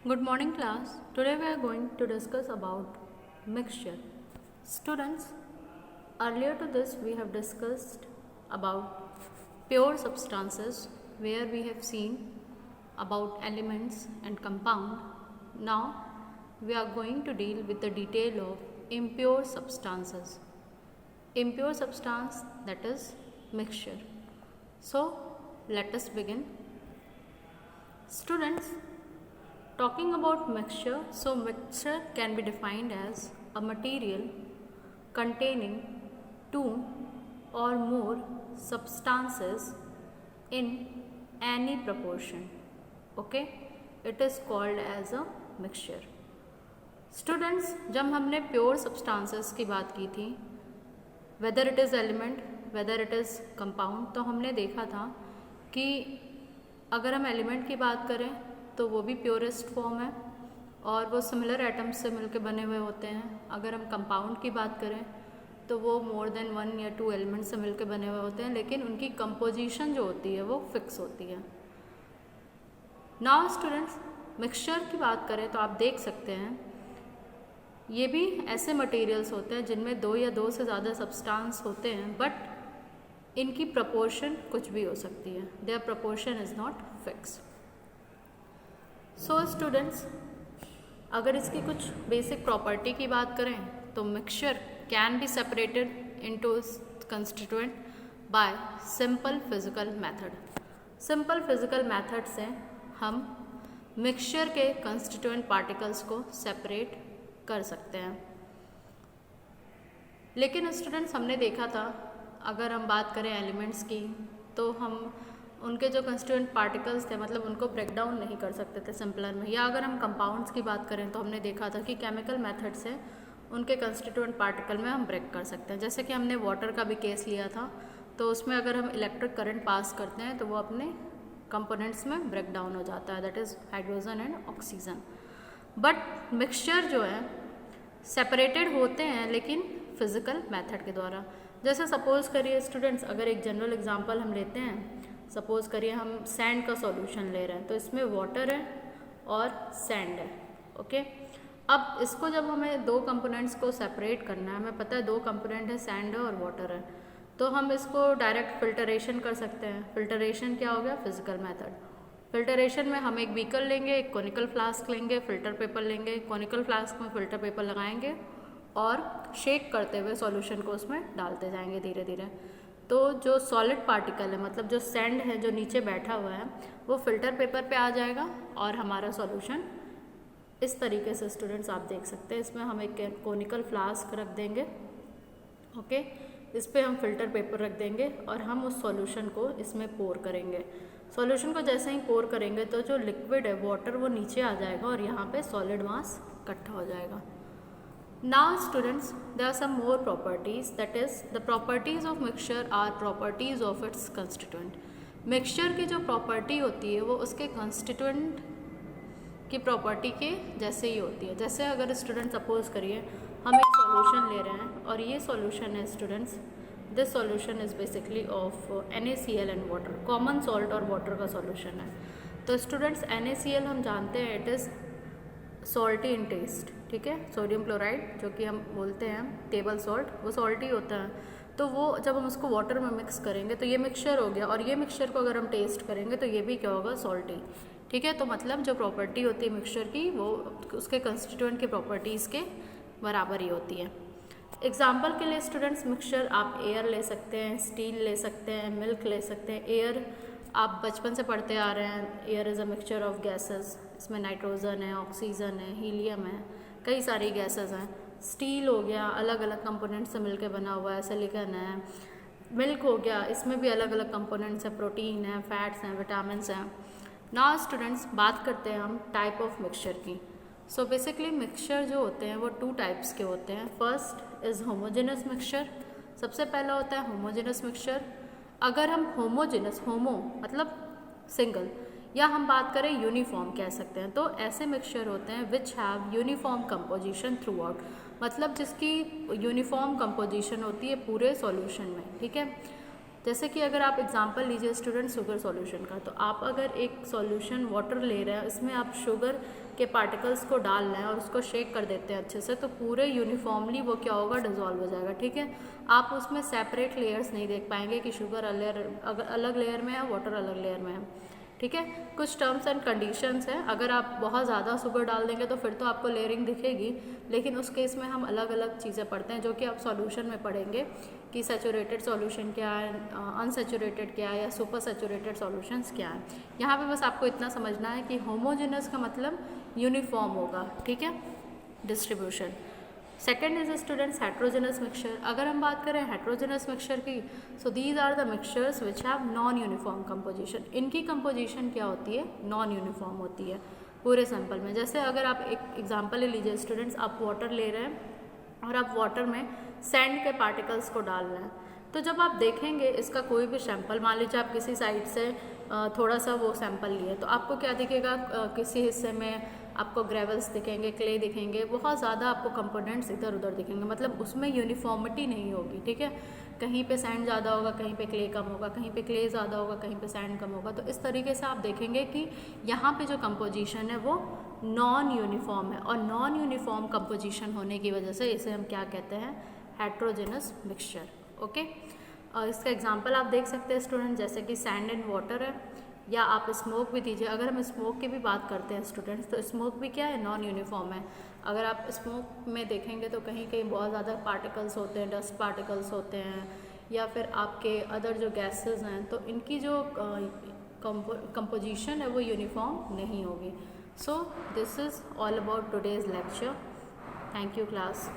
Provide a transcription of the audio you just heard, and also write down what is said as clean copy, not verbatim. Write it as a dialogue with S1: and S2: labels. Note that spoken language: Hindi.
S1: Good morning class. Today we are going to discuss about mixture. Students, earlier to this we have discussed about pure substances where we have seen about elements and compound. Now we are going to deal with the detail of impure substances. Impure substance, that is mixture. So let us begin. Students, talking about mixture, so mixture can be defined as a material containing two or more substances in any proportion. Okay, it is called as a mixture. Students, जब हमने प्योर सब्सटेंसेस की बात की थी, whether it is element whether it is compound, तो हमने देखा था कि अगर हम एलिमेंट की बात करें तो वो भी प्योरेस्ट फॉर्म है और वो सिमिलर एटम्स से मिलकर बने हुए होते हैं. अगर हम कंपाउंड की बात करें तो वो मोर देन 1 या 2 एलिमेंट से मिलकर बने हुए होते हैं, लेकिन उनकी कंपोजिशन जो होती है वो फिक्स होती है. नाउ स्टूडेंट्स, मिक्सचर की बात करें तो आप देख सकते हैं ये भी ऐसे मटेरियल्स होते हैं जिनमें 2 या 2 से ज़्यादा सब्सटेंस होते हैं, बट इनकी प्रपोर्शन कुछ भी हो सकती है. Their proportion is not fix. So students, अगर इसकी कुछ बेसिक प्रॉपर्टी की बात करें तो mixture can be separated into constituent by simple physical method. Simple physical method से हम मिक्सचर के कंस्टिट्यूएंट पार्टिकल्स को सेपरेट कर सकते हैं. लेकिन स्टूडेंट्स, हमने देखा था अगर हम बात करें एलिमेंट्स की तो हम उनके जो कंस्टिट्यूएंट पार्टिकल्स थे मतलब उनको ब्रेक डाउन नहीं कर सकते थे सिंपलर में. या अगर हम कंपाउंड्स की बात करें तो हमने देखा था कि केमिकल मेथड से उनके कंस्टिट्यूएंट पार्टिकल में हम ब्रेक कर सकते हैं. जैसे कि हमने वाटर का भी केस लिया था, तो उसमें अगर हम इलेक्ट्रिक करंट पास करते हैं तो वो अपने कंपोनेंट्स में ब्रेक डाउन हो जाता है, that is hydrogen and oxygen. But mixture जो है सेपरेटेड होते हैं लेकिन फिजिकल मेथड के द्वारा. जैसे सपोज़ करिए स्टूडेंट्स, अगर एक जनरल एग्जांपल हम लेते हैं, सपोज़ करिए हम सैंड का सॉल्यूशन ले रहे हैं, तो इसमें वाटर है और सैंड है. ओके, अब इसको जब हमें 2 कंपोनेंट्स को सेपरेट करना है, हमें पता है 2 कंपोनेंट है, सैंड है और वाटर है, तो हम इसको डायरेक्ट फिल्टरेशन कर सकते हैं. फिल्टरेशन क्या हो गया? Physical method. फिल्टरेशन में हम एक बीकर लेंगे, एक कोनिकल फ्लास्क लेंगे, फिल्टर पेपर लेंगे, कोनिकल फ्लास्क में फिल्टर पेपर लगाएंगे और शेक करते हुए सॉल्यूशन को उसमें डालते जाएंगे धीरे धीरे. तो जो सॉलिड पार्टिकल है मतलब जो सैंड है जो नीचे बैठा हुआ है वो फिल्टर पेपर पे आ जाएगा और हमारा सॉल्यूशन इस तरीके से स्टूडेंट्स आप देख सकते हैं. इसमें हम एक कोनिकल फ्लास्क रख देंगे. ओके, इस पर हम फिल्टर पेपर रख देंगे और हम उस सॉल्यूशन को इसमें पोर करेंगे. सॉल्यूशन को जैसे ही पोर करेंगे तो जो लिक्विड है वाटर वो नीचे आ जाएगा और यहाँ पे सॉलिड मास इकट्ठा हो जाएगा. Now students, there are some more properties, that is the properties of mixture are properties of its constituent. Mixture की जो प्रॉपर्टी होती है वो उसके कंस्टिट्यूएंट की प्रॉपर्टी के जैसे ही होती है. जैसे अगर स्टूडेंट सपोज करिए हम एक सॉल्यूशन ले रहे हैं और ये सॉल्यूशन है students, this solution is basically of NaCl and water, common salt और वाटर का सॉल्यूशन है. तो स्टूडेंट्स NaCl हम जानते हैं it is salty in taste, ठीक है. सोडियम क्लोराइड जो कि हम बोलते हैं टेबल सॉल्ट, वो सॉल्टी होता है. तो वो जब हम उसको वाटर में मिक्स करेंगे तो ये मिक्सचर हो गया, और ये मिक्सचर को अगर हम टेस्ट करेंगे तो ये भी क्या होगा? सॉल्टी, ठीक है. तो मतलब जो प्रॉपर्टी होती है मिक्सचर की वो उसके कंस्टिट्यूएंट की प्रॉपर्टीज़ के बराबर ही होती है. एग्जाम्पल के लिए स्टूडेंट्स, मिक्सचर आप एयर ले सकते हैं, स्टील ले सकते हैं, मिल्क ले सकते हैं. एयर आप बचपन से पढ़ते आ रहे हैं, air is a mixture of gases. इसमें नाइट्रोजन है, ऑक्सीजन है, हीलियम है, कई सारी गैसेस हैं. स्टील हो गया, अलग अलग कंपोनेंट से मिलकर बना हुआ है, सिलिकॉन है. मिल्क हो गया, इसमें भी अलग अलग कंपोनेंट्स हैं, प्रोटीन है, फैट्स हैं, विटामिन्स हैं. नाउ स्टूडेंट्स, बात करते हैं हम टाइप ऑफ मिक्सचर की. सो बेसिकली मिक्सचर जो होते हैं वो 2 टाइप्स के होते हैं. First is homogeneous mixture. सबसे पहला होता है होमोजेनस मिक्सचर. अगर हम होमोजेनस, होमो मतलब सिंगल, या हम बात करें यूनिफॉर्म कह सकते हैं, तो ऐसे मिक्सचर होते हैं which have uniform composition through out, मतलब जिसकी यूनिफॉर्म कंपोजिशन होती है पूरे सॉल्यूशन में, ठीक है. जैसे कि अगर आप एग्जांपल लीजिए स्टूडेंट शुगर सॉल्यूशन का, तो आप अगर एक सॉल्यूशन वाटर ले रहे हैं, इसमें आप शुगर के पार्टिकल्स को डाल रहे हैं और उसको शेक कर देते हैं अच्छे से, तो पूरे यूनिफॉर्मली वो क्या होगा, डिजॉल्व हो जाएगा। ठीक है, आप उसमें सेपरेट लेयर्स नहीं देख पाएंगे कि शुगर अलग लेयर में है, वाटर अलग लेयर में है। ठीक है, कुछ टर्म्स एंड कंडीशंस हैं। अगर आप बहुत ज़्यादा शुगर डाल देंगे तो फिर तो आपको लेयरिंग दिखेगी, लेकिन उस केस में हम अलग अलग चीज़ें पढ़ते हैं जो कि आप सॉल्यूशन में पढ़ेंगे कि सैचुरेटेड सॉल्यूशन क्या है, अनसैचुरेटेड क्या है, या सुपर सैचुरेटेड सॉल्यूशंस क्या है। यहाँ पे बस आपको इतना समझना है कि होमोजेनस का मतलब यूनिफॉर्म होगा। ठीक है, distribution. Second is students heterogeneous mixture. अगर हम बात करें हेट्रोजेनस मिक्सचर की, so these are the mixtures which have non uniform composition. इनकी कंपोजिशन क्या होती है, नॉन यूनिफॉर्म होती है पूरे सैंपल में। जैसे अगर आप एक एग्जांपल ले लीजिए स्टूडेंट्स, आप वाटर ले रहे हैं और आप वाटर में सैंड के पार्टिकल्स को डाल रहे हैं, तो जब आप देखेंगे इसका कोई भी सैंपल, मान लीजिए आप किसी साइड से थोड़ा सा वो सैंपल लिए, तो आपको क्या दिखेगा, किसी हिस्से में आपको ग्रेवल्स दिखेंगे, क्ले दिखेंगे, बहुत ज़्यादा आपको कंपोनेंट्स इधर उधर दिखेंगे, मतलब उसमें यूनिफॉर्मिटी नहीं होगी। ठीक है, कहीं पे सैंड ज़्यादा होगा, कहीं पे क्ले कम होगा, कहीं पे क्ले ज़्यादा होगा, कहीं पे सैंड कम होगा। तो इस तरीके से आप देखेंगे कि यहाँ पे जो कंपोजिशन है वो नॉन यूनिफॉर्म है, और नॉन यूनिफॉर्म कंपोजिशन होने की वजह से इसे हम क्या कहते हैं, हेट्रोजेनस मिक्सचर। ओके, और इसका एग्जांपल आप देख सकते हैं स्टूडेंट, जैसे कि सैंड एंड वाटर है, या आप स्मोक भी दीजिए। अगर हम स्मोक की भी बात करते हैं स्टूडेंट्स, तो स्मोक भी क्या है, नॉन यूनिफॉर्म है। अगर आप स्मोक में देखेंगे तो कहीं कहीं बहुत ज़्यादा पार्टिकल्स होते हैं, डस्ट पार्टिकल्स होते हैं, या फिर आपके अदर जो गैसेस हैं, तो इनकी जो कंपोजिशन है वो यूनिफॉर्म नहीं होगी। So this is all about today's lecture. Thank you class.